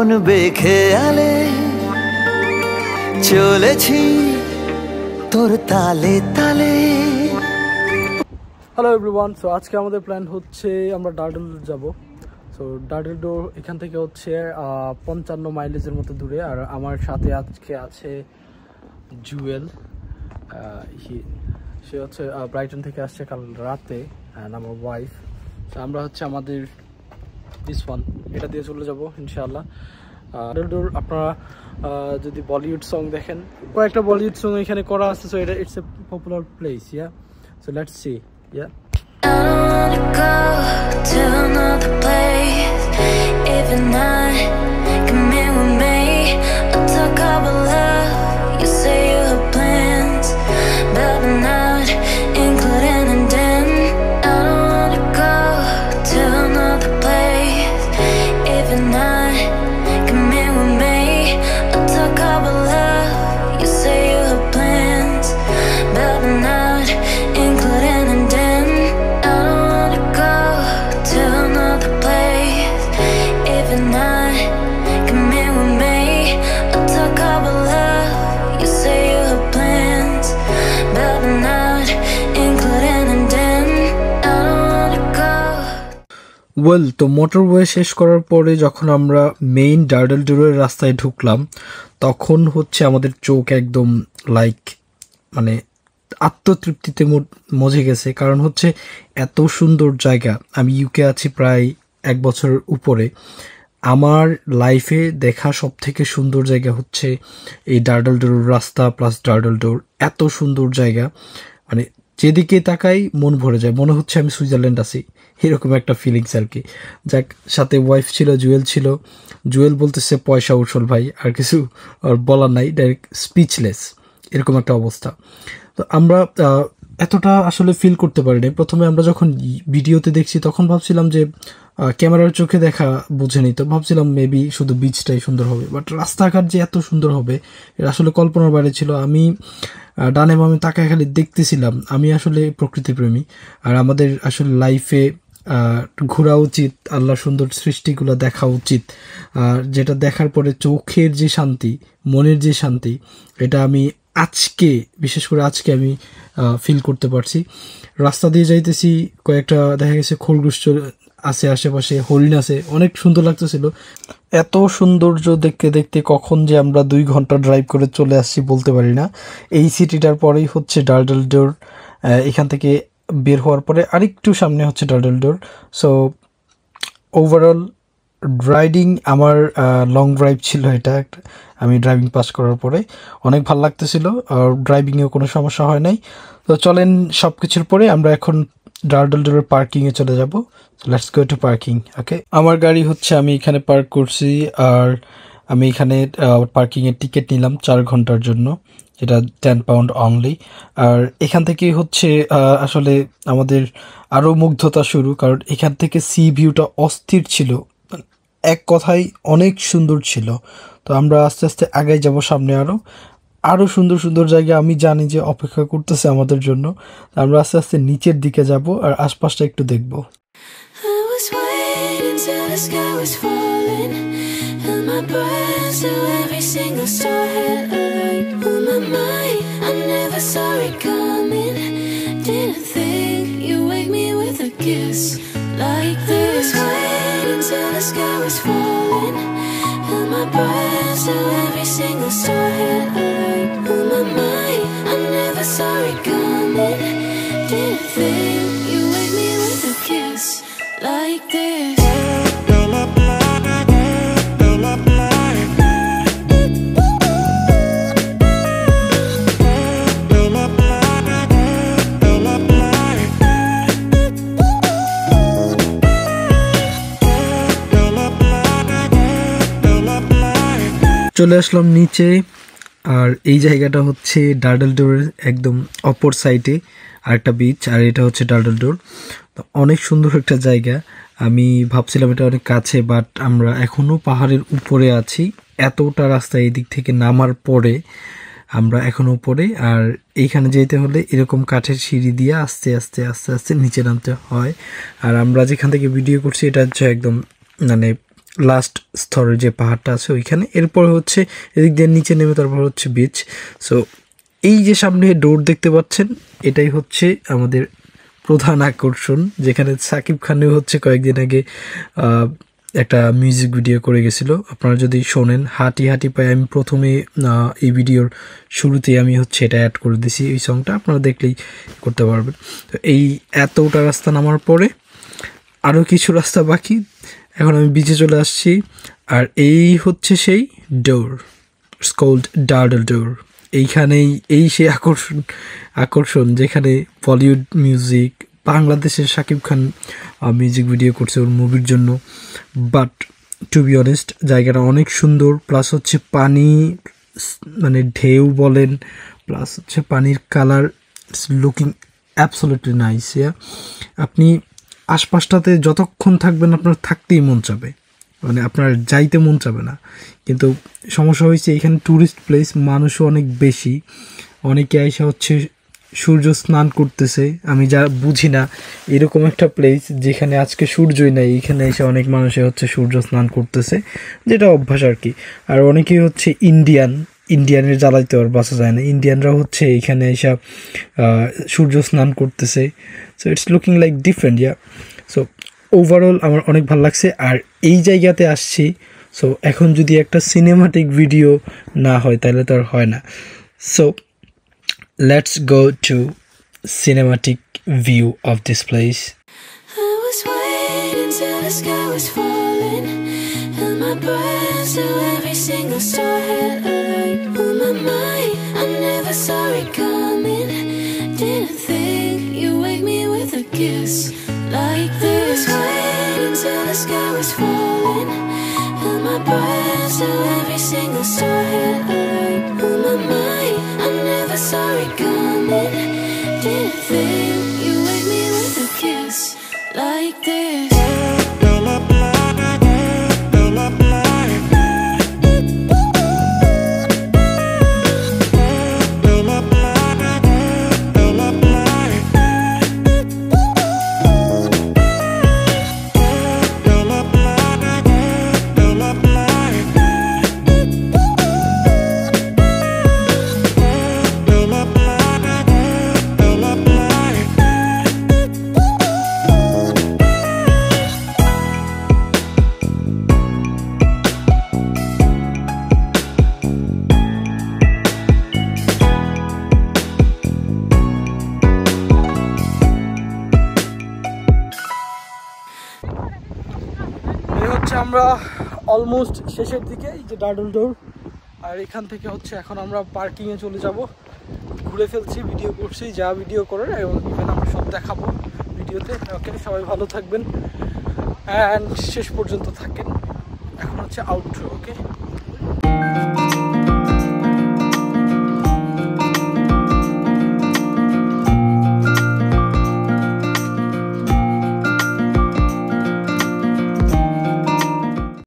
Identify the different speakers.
Speaker 1: মন বেখেয়ালে চলেছি তোর তালে তালে।
Speaker 2: হ্যালো এভরিওয়ান, সো আজকে আমাদের প্ল্যান হচ্ছে আমরা ডার্ডেল যাব। সো ডার্ডেল ডোর এখান থেকে হচ্ছে 55 মাইলেজের মতো দূরে। আর আমার সাথে আজকে আছে জুয়েল, সে হচ্ছে ব্রাইটন থেকে আসছে কাল রাতে, অ্যান্ড আমার ওয়াইফ। সো আমরা হচ্ছে আমাদের দিস ওয়ান এটা দিয়ে চলে যাব ইনশাআল্লাহ। ডার্ডেল ডোর আপনারা যদি বলিউড সং দেখেন, কয়েকটা বলিউড সং এখানে করা আছে। সো এটা it's a popular place, yeah. So let's see, yeah.
Speaker 3: I don't wanna go to another place. If you're not, come in with me. I'll talk about love. You say you have plans, but I'm not including in them. I don't wanna go to another place. If you're not, come in with me. I'll talk about love. You say you have plans, but I'm not including in them.
Speaker 2: Well, তো motorway শেষ করার পরে যখন আমরা main ডার্ডেল ডোরের রাস্তায় ঢুকলাম, তখন হচ্ছে আমাদের চোখ একদম মানে আত্মতৃপ্তিতে মজে গেছে। কারণ হচ্ছে এত সুন্দর জায়গা। আমি ইউকে আছি প্রায় 1 বছর উপরে। আমার লাইফে দেখা সব থেকে সুন্দর জায়গা হচ্ছে এই ডার্ডেল ডোরের রাস্তা প্লাস ডার্ডেল ডোর। এত সুন্দর জায়গা, মানে যেদিকে তাকাই মন ভরে যায়, মনে হচ্ছে আমি সুইজারল্যান্ড আছি, এরকম একটা ফিলিংস আর কি। যাক, সাথে ওয়াইফ ছিল, জুয়েল ছিল। জুয়েল বলতেছে পয়সা উসল ভাই, আর কিছু আর বলার নাই, ডাইরেক্ট স্পিচলেস, এরকম একটা অবস্থা। তো আমরা এতটা আসলে ফিল করতে পারি নাই। প্রথমে আমরা যখন ভিডিওতে দেখছি তখন ভাবছিলাম যে ক্যামেরার চোখে দেখা বুঝেনি, তো ভাবছিলাম মেবি শুধু বিচটাই সুন্দর হবে, বাট রাস্তাঘাট যে এত সুন্দর হবে এটা আসলে কল্পনার বাইরে ছিল। আমি ডানে বামে তাকায় খালি দেখতেছিলাম। আমি আসলে প্রকৃতিপ্রেমী, আর আমাদের আসলে লাইফে ঘোরা উচিত, আল্লাহর সুন্দর সৃষ্টিগুলো দেখা উচিত। আর যেটা দেখার পরে চোখের যে শান্তি, মনের যে শান্তি, এটা আমি আজকে, বিশেষ করে আজকে আমি ফিল করতে পারছি। রাস্তা দিয়ে যাইতেছি, কয়েকটা দেখা গেছে খরগোশ আছে আশেপাশে, হরিণ আছে, অনেক সুন্দর লাগতেছিল। এত সৌন্দর্য দেখতে দেখতে কখন যে আমরা 2 ঘন্টা ড্রাইভ করে চলে আসছি বলতে পারি না। এই সিটিটার পরেই হচ্ছে ডার্ডেল ডোর। এখান থেকে বের হওয়ার পরে আরেকটু সামনে হচ্ছে ডার্ডেল ডোর। সো ওভারঅল রাইডিং আমার লং ড্রাইভ ছিল এটা। আমি ড্রাইভিং পাস করার পরে অনেক ভালো লাগতেছিল, আর ড্রাইভিংয়েও কোনো সমস্যা হয় নাই। তো চলেন সব কিছুর পরে আমরা এখন ডার্ডেল ডোরের পার্কিংয়ে চলে যাব। Let's go to parking. Okay, আমার গাড়ি হচ্ছে আমি এখানে পার্ক করছি, আর আমি এখানে পার্কিংয়ের টিকিট নিলাম 4 ঘন্টার জন্য, যেটা 10 পাউন্ড অনলি। আর এখান থেকে হচ্ছে আসলে আমাদের আরও মুগ্ধতা শুরু, কারণ এখান থেকে সি ভিউটা অস্থির ছিল, এক কথায় অনেক সুন্দর ছিল। তো আমরা আস্তে আস্তে আগাই যাব সামনে, আরও সুন্দর সুন্দর জায়গা আমি জানি যে অপেক্ষা করতেছে আমাদের জন্য। আমরা আস্তে আস্তে নিচের দিকে যাব আর আশপাশটা একটু দেখব।
Speaker 3: The sky was falling, held my breath till every single star had a light on my mind. I never saw it coming. Didn't think you wake me with a kiss like this.
Speaker 2: চলে আসলাম নিচে, আর এই জায়গাটা হচ্ছে ডার্ডেল ডোরের একদম অপর সাইডে আরেকটা বিচ, আর এটা হচ্ছে ডার্ডেল ডোর। তো অনেক সুন্দর একটা জায়গা। আমি ভাবছিলাম এটা অনেক কাছে, বাট আমরা এখনও পাহাড়ের উপরে আছি। এতটা রাস্তা এই দিক থেকে নামার পরে আমরা এখনো উপরে, আর এইখানে যেতে হলে এরকম কাঠের সিঁড়ি দিয়ে আস্তে আস্তে আস্তে আস্তে নিচে নামতে হয়। আর আমরা যেখান থেকে ভিডিও করছি এটা হচ্ছে একদম মানে লাস্ট স্তরে যে পাহাড়টা আছে ওইখানে। এরপর হচ্ছে এদিক দিয়ে নিচে নেমে তারপর হচ্ছে বিচ। সো এই যে সামনে ডোর দেখতে পাচ্ছেন, এটাই হচ্ছে আমাদের প্রধান আকর্ষণ, যেখানে সাকিব খানেও হচ্ছে কয়েকদিন আগে একটা মিউজিক ভিডিও করে গেছিলো। আপনারা যদি শোনেন, হাঁটি হাঁটি পাই, আমি প্রথমে এই ভিডিওর শুরুতেই আমি হচ্ছে এটা অ্যাড করে দিছি, এই সংটা আপনারা দেখলেই করতে পারবেন। তো এই এতটা রাস্তা নামার পরে আরও কিছু রাস্তা বাকি, এখন আমি বিচে চলে আসছি। আর এই হচ্ছে সেই ডোর, ইটস কল্ড ডার্ডল ডোর। এইখানেই এই সেই আকর্ষণ যেখানে বলিউড মিউজিক, বাংলাদেশের শাকিব খান মিউজিক ভিডিও করছে ওর মুভির জন্য। বাট টু বি অনেস্ট, জায়গাটা অনেক সুন্দর, প্লাস হচ্ছে পানি মানে ঢেউ বলেন, প্লাস হচ্ছে পানির colour, it's looking absolutely nice. আপনি আশপাশটাতে যতক্ষণ থাকবেন আপনার থাকতেই মন চাবে, মানে আপনার যাইতে মন চাবে না। কিন্তু সমস্যা হয়েছে এখানে ট্যুরিস্ট প্লেস, মানুষও অনেক বেশি, অনেকে এসে হচ্ছে সূর্য স্নান করতেছে। আমি যা বুঝি না এরকম একটা প্লেস যেখানে আজকে সূর্যই নাই, এখানে এসে অনেক মানুষে হচ্ছে সূর্য স্নান করতেছে, যেটা অভ্যাস আর কি। আর অনেকেই হচ্ছে ইন্ডিয়ানের জ্বালাইতে আর বাঁচা যায় না, ইন্ডিয়ানরা হচ্ছে এখানে এসে সূর্য স্নান করতেছে। So it's looking like different. So overall আমার অনেক ভালো লাগছে। আর এই জায়গাতে আসছি, সো এখন যদি একটা সিনেমাটিক ভিডিও না হয় তাহলে তো আর হয় না। So let's go two cinematic view of this place.
Speaker 3: I was waiting till the sky was falling, held my breath till every single star had a light on my mind. I never saw it coming, didn't think you'd wake me with a kiss like this. I was waiting till the sky was falling, held my breath till every single star had a light on my mind. I never saw it coming, didn't think you'd wake me with a kiss like this.
Speaker 2: আমরা almost শেষের দিকে, এই যে ডার্ডল ডোর। আর এখান থেকে হচ্ছে এখন আমরা পার্কিংয়ে চলে যাব। ঘুরে ফেলছি, ভিডিও করছি, যা ভিডিও করার এবং ইভেন আমরা সব দেখাবো ভিডিওতে। ওকে, সবাই ভালো থাকবেন অ্যান্ড শেষ পর্যন্ত থাকেন। এখন হচ্ছে আউটরো। ওকে।